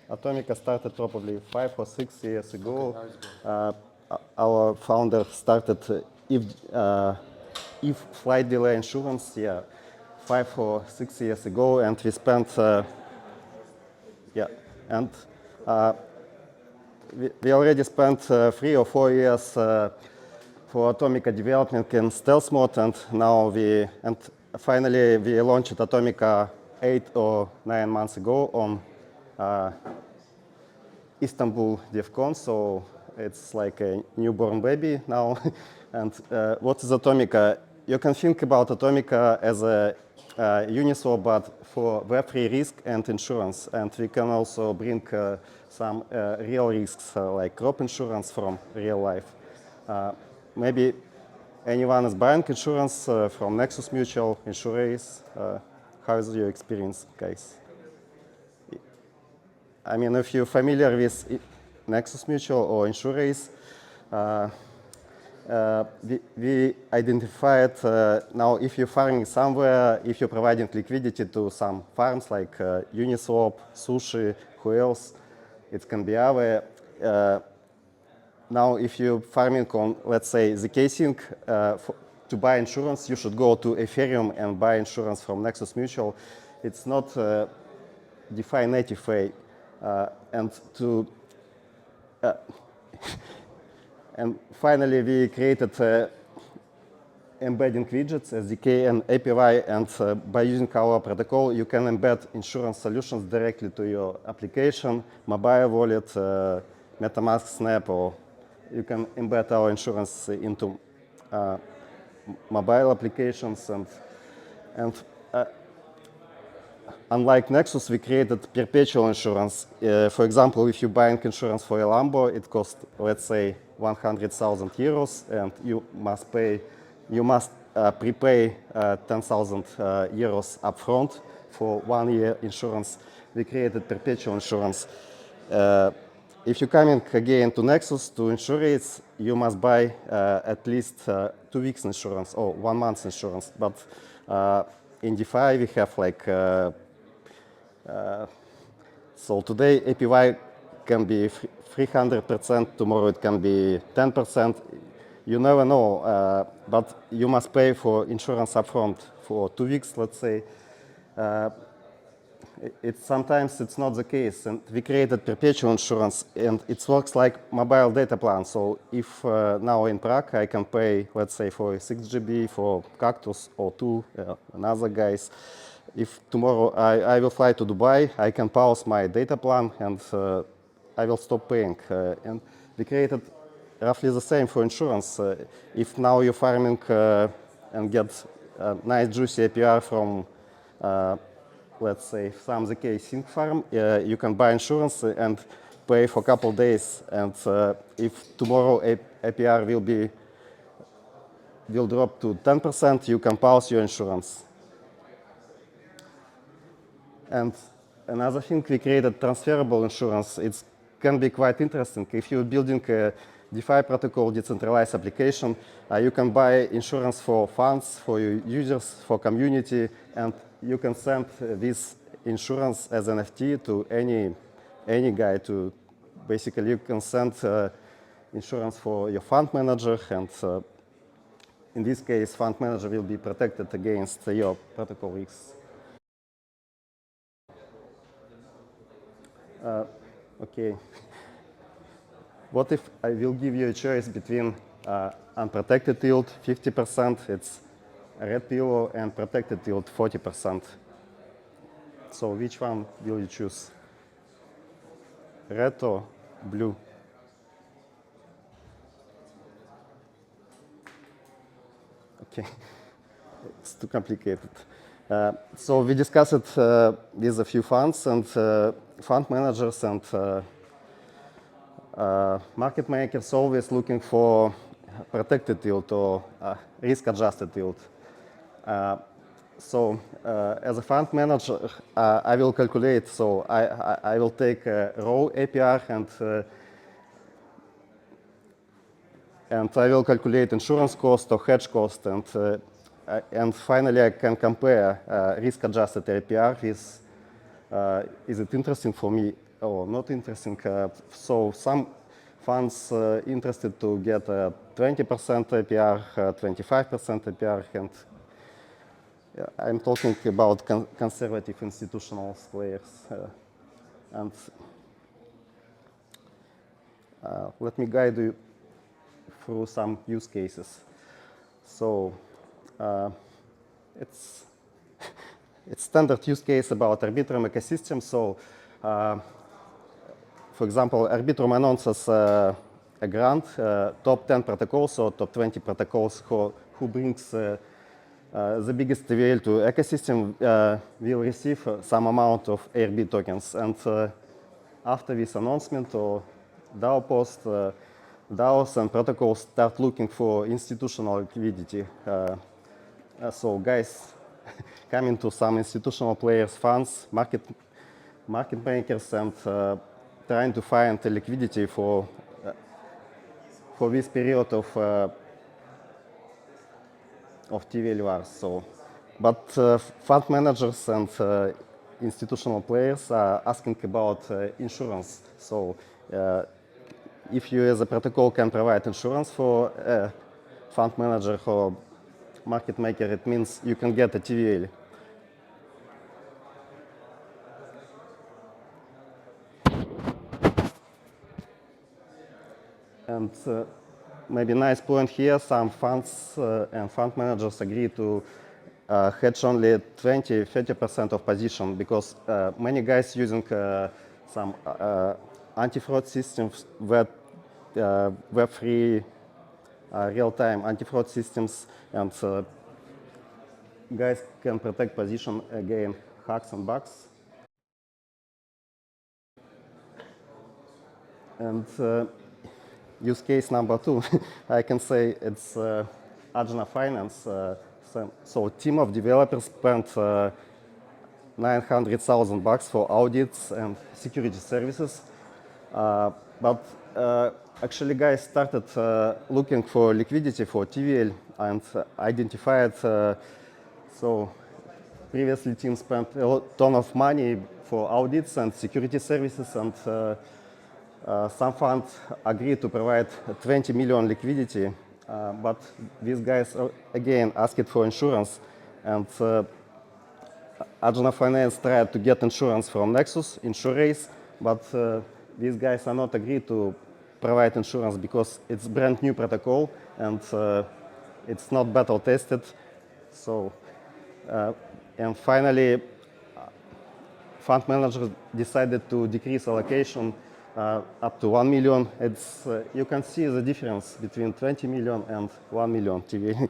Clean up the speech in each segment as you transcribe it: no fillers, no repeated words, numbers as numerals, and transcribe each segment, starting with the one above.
Atomica started probably 5 or 6 years ago. Our founder started if flight delay insurance, 5 or 6 years ago, and we spent, and we already spent 3 or 4 years for Atomica development in stealth mode, and now finally we launched Atomica 8 or 9 months ago on Istanbul DevCon, so it's like a newborn baby now. And what is Atomica? You can think about Atomica as a Uniswap, but for Web3 risk and insurance. And we can also bring some real risks, like crop insurance from real life. Maybe anyone is buying insurance from Nexus Mutual, Insurance. How is your experience, guys? I mean, if you're familiar with Nexus Mutual or Insurance, we identified now if you're farming somewhere, if you're providing liquidity to some farms like Uniswap, Sushi, who else? It can be Aave. Now, if you're farming on, let's say, the casing, to buy insurance, you should go to Ethereum and buy insurance from Nexus Mutual. It's not DeFi native way. And finally, we created embedding widgets, SDK and API, and by using our protocol, you can embed insurance solutions directly to your application, mobile wallet, MetaMask Snap, or you can embed our insurance into mobile applications. And unlike Nexus, we created perpetual insurance. For example, if you're buying insurance for a Lambo, it costs, let's say, 100,000 euros, and you must prepay 10,000 euros upfront for 1 year insurance. We created perpetual insurance. If you're coming again to Nexus to insurance, you must buy at least 2 weeks insurance or 1 month insurance. But in DeFi, we have like so today APY can be 300%, tomorrow it can be 10%. You never know, but you must pay for insurance upfront for 2 weeks, let's say. Sometimes it's not the case, and we created perpetual insurance, and it works like mobile data plan. So if now in Prague I can pay, let's say, for 6 GB for Cactus or 2 another guys. If tomorrow I will fly to Dubai, I can pause my data plan and I will stop paying. And we created roughly the same for insurance. If now you're farming and get a nice juicy APR from, let's say, some ZK Sync farm, you can buy insurance and pay for a couple days. And if tomorrow APR will drop to 10%, you can pause your insurance. And another thing, we created transferable insurance. It can be quite interesting. If you're building a DeFi protocol, decentralized application, you can buy insurance for funds, for your users, for community, and you can send this insurance as NFT to any guy. To basically, you can send insurance for your fund manager, and in this case, fund manager will be protected against your protocol risks. Okay. What if I will give you a choice between unprotected yield 50%, it's red pillow, and protected yield 40%? So which one will you choose? Red or blue? Okay, it's too complicated. So we discussed it with a few funds and fund managers and market makers, always looking for protected yield or risk-adjusted yield. So as a fund manager, I will calculate. So I will take a raw APR and I will calculate insurance cost or hedge cost, and finally I can compare risk-adjusted APR with is it interesting for me oh, not interesting. So some funds interested to get 20% APR, 25% APR, and I'm talking about conservative institutional players. And let me guide you through some use cases. So it's standard use case about Arbitrum ecosystem. So for example, Arbitrum announces a grant, top 10 protocols or top 20 protocols who brings the biggest TVL to ecosystem will receive some amount of ARB tokens. And after this announcement or DAO post, DAOs and protocols start looking for institutional liquidity. So guys coming to some institutional players, funds, market makers, and trying to find liquidity for this period of TVL wars. So, but fund managers and institutional players are asking about insurance. So if you as a protocol can provide insurance for a fund manager or market maker, it means you can get a TVL. And maybe nice point here, some funds and fund managers agree to hedge only 20-30% of position because many guys using some anti-fraud systems, Web3 real-time anti-fraud systems, and guys can protect position against hacks and bugs. And use case number 2, I can say it's Agena Finance. So team of developers spent $900,000 for audits and security services. But actually guys started looking for liquidity for TVL and identified, so previously team spent a ton of money for audits and security services, and some funds agreed to provide 20 million liquidity, but these guys again asked for insurance, and Agena Finance tried to get insurance from Nexus, InsureRace, but these guys are not agreed to provide insurance because it's brand new protocol and it's not battle tested. So, and finally, fund managers decided to decrease allocation up to 1 million. It's, you can see the difference between 20 million and 1 million TV.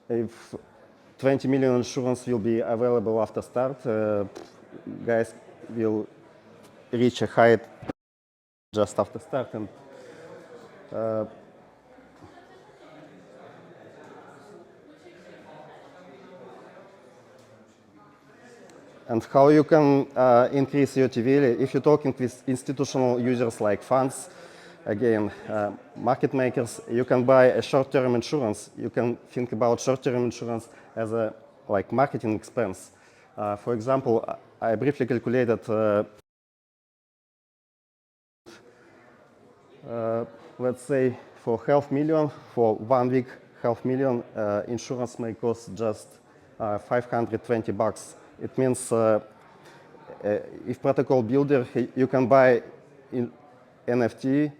If 20 million insurance will be available after start, guys will reach a height just after start. And how you can increase your TVL if you're talking with institutional users like funds, again, market makers, you can buy a short-term insurance. You can think about short-term insurance as a like marketing expense. For example, I briefly calculated let's say for $500,000 for 1 week, $500,000 insurance may cost just $520. It means if protocol builder, you can buy in NFT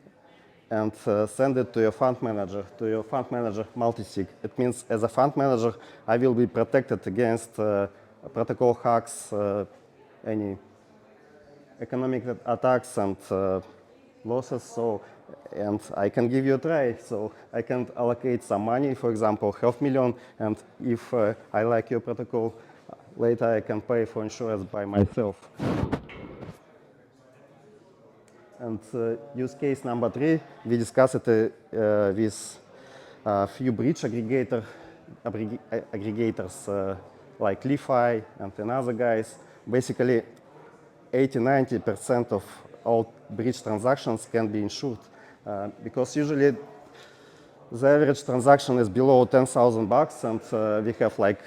and send it to your fund manager, multi-sig. It means as a fund manager, I will be protected against protocol hacks, any economic attacks and losses. So, and I can give you a try. So I can allocate some money, for example, $500,000, and if I like your protocol, later I can pay for insurance by myself. And use case number 3, we discussed it with a few bridge aggregators like Li-Fi and another guys. Basically, 80-90% of all bridge transactions can be insured because usually the average transaction is below $10,000, and we have like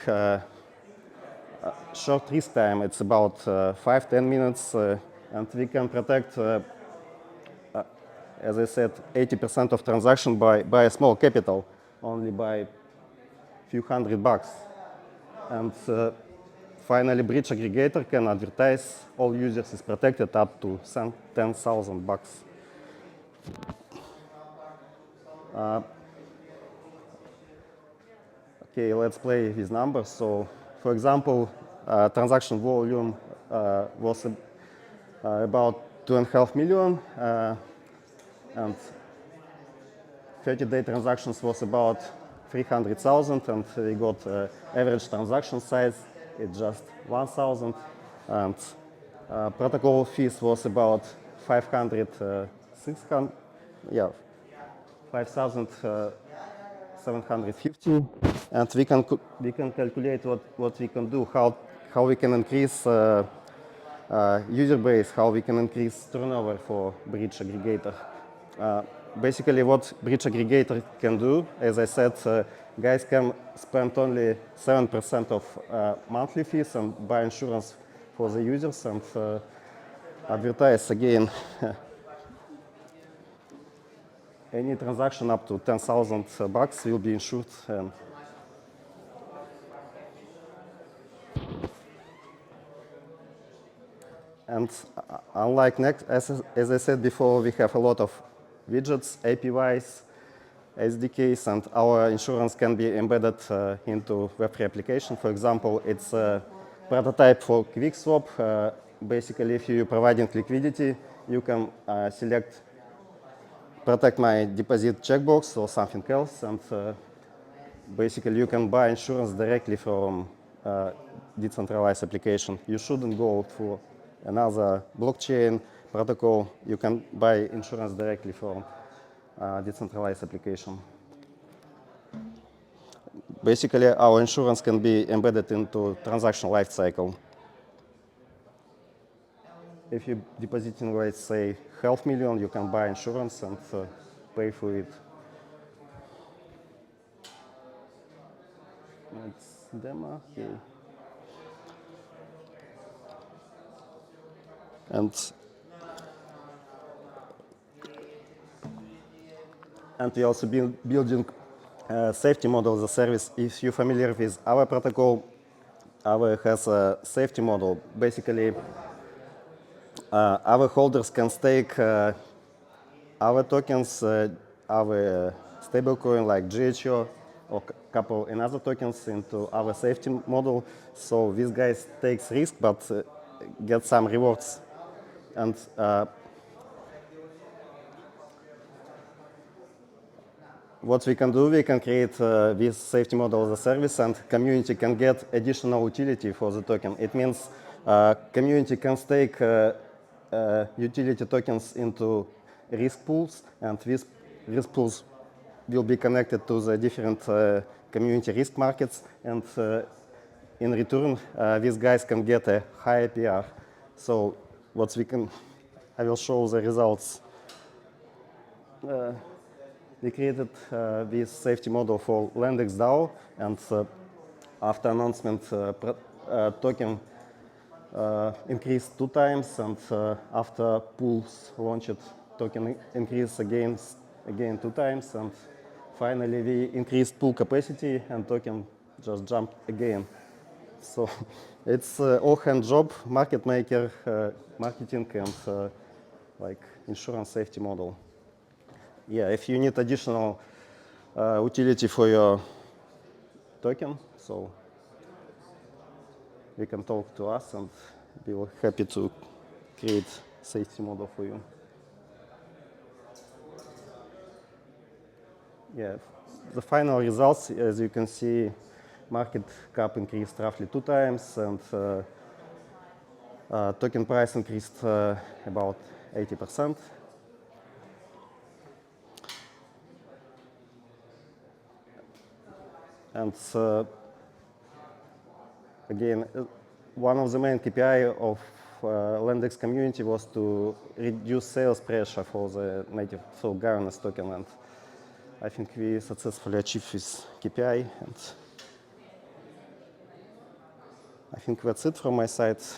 short risk time. It's about 5-10 minutes, and we can protect, as I said, 80% of transaction by a small capital, only by few $100. And finally, bridge aggregator can advertise all users is protected up to $10,000. Okay, let's play with numbers. So, for example, transaction volume was about 2.5 million, and 30-day transactions was about 300,000, and we got average transaction size, it's just 1,000, and protocol fees was about 600, yeah, 5,750, and we can calculate what we can do, how we can increase user base, how we can increase turnover for bridge aggregator. Basically, what bridge aggregator can do, as I said, guys can spend only 7% of monthly fees and buy insurance for the users and advertise again. Any transaction up to $10,000 will be insured. And unlike Next, as I said before, we have a lot of widgets, APIs, SDKs, and our insurance can be embedded into Web3 application. For example, it's a prototype for quick swap. Basically, if you're providing liquidity, you can select protect my deposit checkbox or something else, and basically you can buy insurance directly from decentralized application. You shouldn't go for another blockchain protocol. You can buy insurance directly from decentralized application. Basically, our insurance can be embedded into transaction lifecycle. If you're depositing, let's say, $500,000, you can buy insurance and pay for it. It's demo here. And we also building safety model as a service. If you're familiar with our protocol, our has a safety model. Basically, our holders can stake our tokens, our stablecoin like GHO or couple another tokens into our safety model. So these guys takes risk but get some rewards. And what we can do, we can create this safety model as a service, and community can get additional utility for the token. It means community can stake utility tokens into risk pools, and these risk pools will be connected to the different community risk markets, and in return, these guys can get a high APR. So what we can, I will show the results. We created this safety model for Lendex DAO, and after announcement, token increased 2 times, and after pools launched, token increased again 2 times, and finally we increased pool capacity, and token just jumped again. So it's all hand job, market maker, marketing, and like insurance safety model. Yeah, if you need additional utility for your token, so you can talk to us, and we will happy to create safety model for you. Yeah, the final results, as you can see, market cap increased roughly 2 times, and token price increased about 80%. And again, one of the main KPI of Lendex community was to reduce sales pressure for the native governance token, and I think we successfully achieved this KPI. And I think that's it from my side.